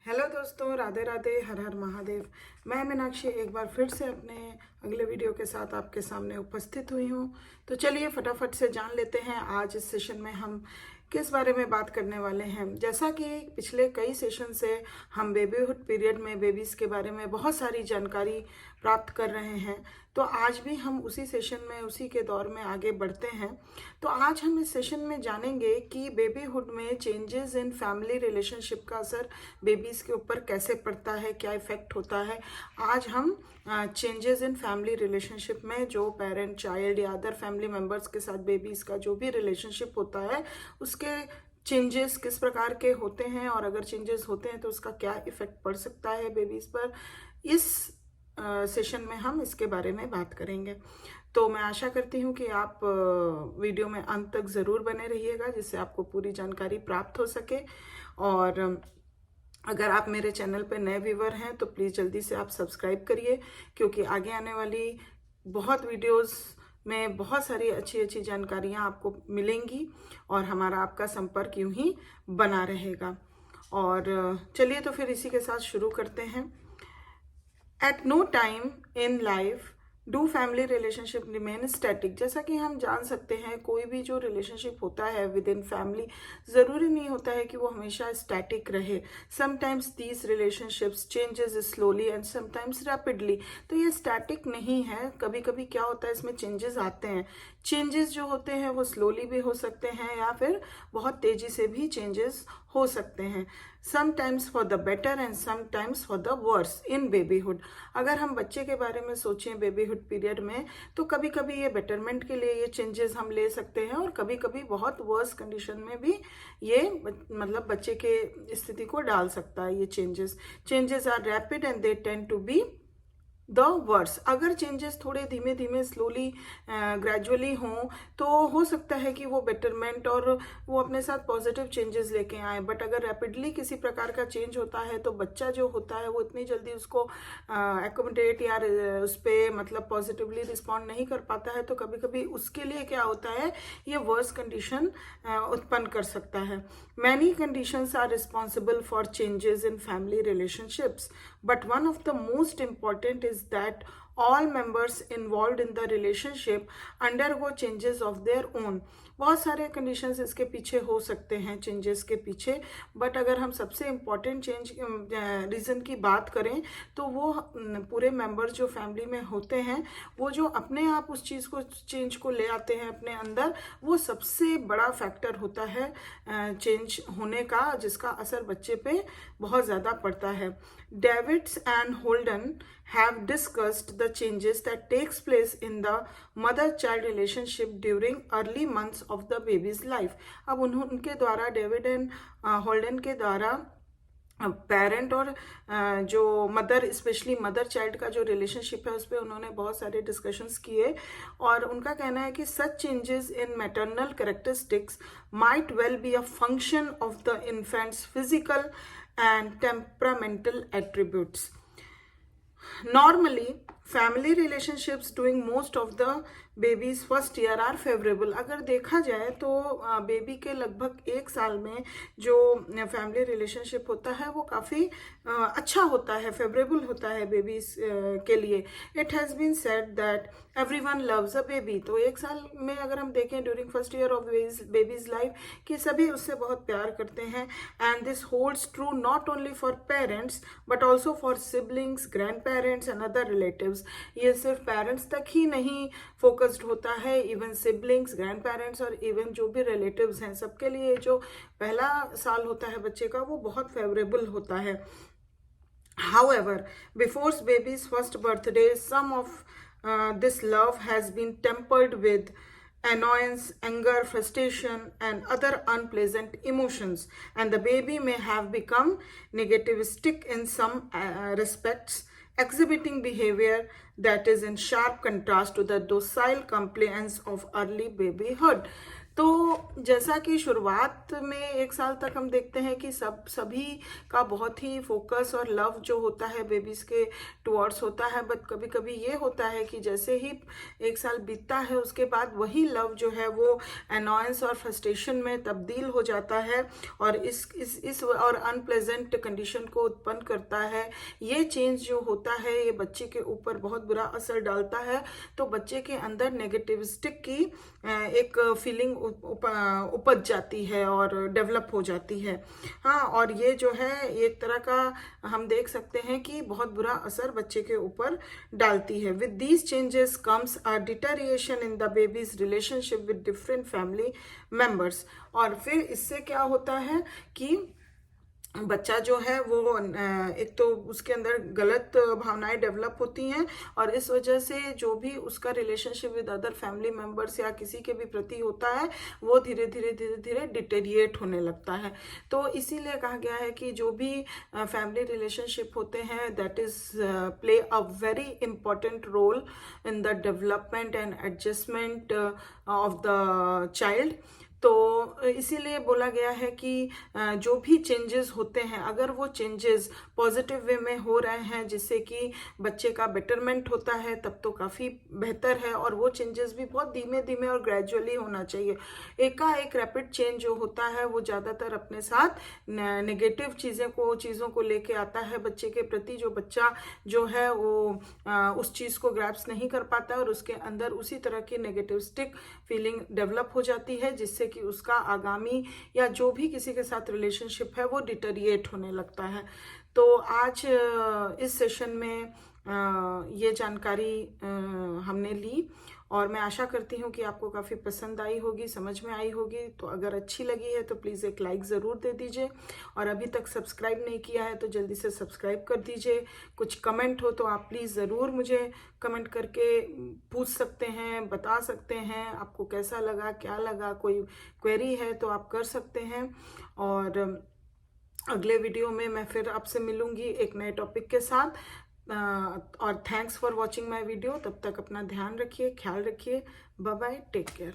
Hello दोस्तों, राधे राधे, हर हर महादेव। मैं मीनाक्षी एक बार फिर से अपने अगले वीडियो के साथ आपके सामने उपस्थित हुई हूँ। तो चलिए फटाफट से जान लेते हैं आज इस सेशन में हम किस बारे में बात करने वाले हैं। जैसा कि पिछले कई सेशन से हम बेबीहुड पीरियड में बेबीज़ के बारे में बहुत सारी जानकारी प्राप्त कर रहे हैं, तो आज भी हम उसी सेशन में उसी के दौर में आगे बढ़ते हैं। तो आज हम इस सेशन में जानेंगे कि बेबीहुड में चेंजेस इन फैमिली रिलेशनशिप का असर बेबीज़ के ऊपर कैसे पड़ता है, क्या इफेक्ट होता है। आज हम चेंजेस इन फैमिली रिलेशनशिप में जो पेरेंट चाइल्ड या अदर फैमिली मेम्बर्स के साथ बेबीज़ का जो भी रिलेशनशिप होता है उसके चेंजेस किस प्रकार के होते हैं, और अगर चेंजेस होते हैं तो उसका क्या इफेक्ट पड़ सकता है बेबीज़ पर, इस सेशन में हम इसके बारे में बात करेंगे। तो मैं आशा करती हूँ कि आप वीडियो में अंत तक ज़रूर बने रहिएगा, जिससे आपको पूरी जानकारी प्राप्त हो सके। और अगर आप मेरे चैनल पर नए व्यूवर हैं तो प्लीज़ जल्दी से आप सब्सक्राइब करिए, क्योंकि आगे आने वाली बहुत वीडियोस में बहुत सारी अच्छी अच्छी जानकारियाँ आपको मिलेंगी और हमारा आपका संपर्क यूं ही बना रहेगा। और चलिए तो फिर इसी के साथ शुरू करते हैं। At no time in life do family relationship remain static. जैसा कि हम जान सकते हैं, कोई भी जो रिलेशनशिप होता है विद इन फैमिली ज़रूरी नहीं होता है कि वो हमेशा स्टैटिक रहे। Sometimes these relationships changes slowly and sometimes rapidly. तो ये स्टैटिक नहीं है, कभी कभी क्या होता है इसमें चेंजेस आते हैं। चेंजेस जो होते हैं वो स्लोली भी हो सकते हैं या फिर बहुत तेज़ी से भी चेंजेस हो सकते हैं। Sometimes for the better and sometimes for the worse in babyhood. अगर हम बच्चे के बारे में सोचें बेबीहुड पीरियड में, तो कभी कभी ये बेटरमेंट के लिए ये चेंजेस हम ले सकते हैं, और कभी कभी बहुत वर्स कंडीशन में भी ये मतलब बच्चे के स्थिति को डाल सकता है। ये changes are rapid and they tend to be the worse. अगर चेंजेस थोड़े धीमे धीमे स्लोली ग्रेजुअली हों तो हो सकता है कि वो बेटरमेंट और वो अपने साथ पॉजिटिव चेंजेस लेके आए। बट अगर रैपिडली किसी प्रकार का चेंज होता है तो बच्चा जो होता है वो इतनी जल्दी उसको एकोमोडेट या उस पर मतलब पॉजिटिवली रिस्पॉन्ड नहीं कर पाता है, तो कभी कभी उसके लिए क्या होता है, ये वर्स कंडीशन उत्पन्न कर सकता है। Many conditions are responsible for changes in family relationships, but one of the most important is that all members involved in the relationship undergo changes of their own. बहुत सारे कंडीशंस इसके पीछे हो सकते हैं, चेंजेस के पीछे। बट अगर हम सबसे इम्पॉर्टेंट चेंज रीज़न की बात करें तो वो पूरे मेंबर्स जो फैमिली में होते हैं वो जो अपने आप उस चीज़ को चेंज को ले आते हैं अपने अंदर, वो सबसे बड़ा फैक्टर होता है चेंज होने का, जिसका असर बच्चे पे बहुत ज़्यादा पड़ता है। Davids and Holden have discussed the changes that takes place in the mother-child relationship during early months of the baby's life. अब उनके द्वारा डेविड एंड होल्डन के द्वारा पेरेंट और जो मदर, स्पेशली मदर चाइल्ड का जो रिलेशनशिप है उस पर उन्होंने बहुत सारे डिस्कशंस किए, और उनका कहना है कि such changes in maternal characteristics might well be a function of the infants physical and temperamental attributes. Normally, family relationships during most of the baby's first year are favorable. अगर देखा जाए तो बेबी के लगभग 1 साल में जो फैमिली रिलेशनशिप होता है वो काफ़ी अच्छा होता है, फेवरेबल होता है बेबीज के लिए। It has been said that everyone loves a baby. तो 1 साल में अगर हम देखें during first year of baby's life कि सभी उससे बहुत प्यार करते हैं। And this holds true not only for parents but also for siblings, grandparents and other relatives. ये सिर्फ पेरेंट्स तक ही नहीं फोकस्ड होता है, इवन सिबलिंग्स, ग्रैंड पेरेंट्स और इवन जो भी रिलेटिव्स हैं, सबके लिए जो पहला साल होता है बच्चे का वो बहुत फेवरेबल होता है। However, before baby's first birthday, some of this love has been tempered with annoyance, anger, frustration, and other unpleasant emotions, and the baby may have become negativistic in some respects, exhibiting behavior that is in sharp contrast to the docile compliance of early babyhood. तो जैसा कि शुरुआत में 1 साल तक हम देखते हैं कि सभी का बहुत ही फोकस और लव जो होता है बेबीज़ के टुवर्ड्स होता है, बट कभी कभी ये होता है कि जैसे ही 1 साल बीतता है उसके बाद वही लव जो है वो अनॉयंस और फ्रस्ट्रेशन में तब्दील हो जाता है और इस और अनप्लेजेंट कंडीशन को उत्पन्न करता है। ये चेंज जो होता है ये बच्चे के ऊपर बहुत बुरा असर डालता है, तो बच्चे के अंदर नेगेटिविस्टिक की एक फीलिंग उपज जाती है और डेवलप हो जाती है। हाँ, और ये जो है एक तरह का हम देख सकते हैं कि बहुत बुरा असर बच्चे के ऊपर डालती है। With these changes comes a deterioration in the babies relationship with different family members. और फिर इससे क्या होता है कि बच्चा जो है वो एक तो उसके अंदर गलत भावनाएं डेवलप होती हैं और इस वजह से जो भी उसका relationship with other family members या किसी के भी प्रति होता है वो धीरे धीरे डिटेरिएट होने लगता है। तो इसीलिए कहा गया है कि जो भी फैमिली रिलेशनशिप होते हैं that is play a very important role in the development and adjustment of the child. तो इसीलिए बोला गया है कि जो भी चेंजेस होते हैं अगर वो चेंजेस पॉजिटिव वे में हो रहे हैं जिससे कि बच्चे का बेटरमेंट होता है तब तो काफ़ी बेहतर है, और वो चेंजेस भी बहुत धीमे धीमे और ग्रेजुअली होना चाहिए। एकाएक रैपिड चेंज जो होता है वो ज़्यादातर अपने साथ नेगेटिव चीज़ों को लेके आता है बच्चे के प्रति। जो बच्चा जो है वो उस चीज़ को ग्रैप्स नहीं कर पाता और उसके अंदर उसी तरह की नेगेटिविस्टिक फीलिंग डेवलप हो जाती है जिससे कि उसका आगामी या जो भी किसी के साथ रिलेशनशिप है वो डिटेरिएट होने लगता है। तो आज इस सेशन में ये जानकारी हमने ली और मैं आशा करती हूँ कि आपको काफ़ी पसंद आई होगी, समझ में आई होगी। तो अगर अच्छी लगी है तो प्लीज़ एक लाइक ज़रूर दे दीजिए और अभी तक सब्सक्राइब नहीं किया है तो जल्दी से सब्सक्राइब कर दीजिए। कुछ कमेंट हो तो आप प्लीज़ ज़रूर मुझे कमेंट करके पूछ सकते हैं, बता सकते हैं आपको कैसा लगा, क्या लगा, कोई क्वेरी है तो आप कर सकते हैं। और अगले वीडियो में मैं फिर आपसे मिलूंगी एक नए टॉपिक के साथ। और thanks for watching my video. तब तक अपना ध्यान रखिए, ख्याल रखिए। Bye bye, take care.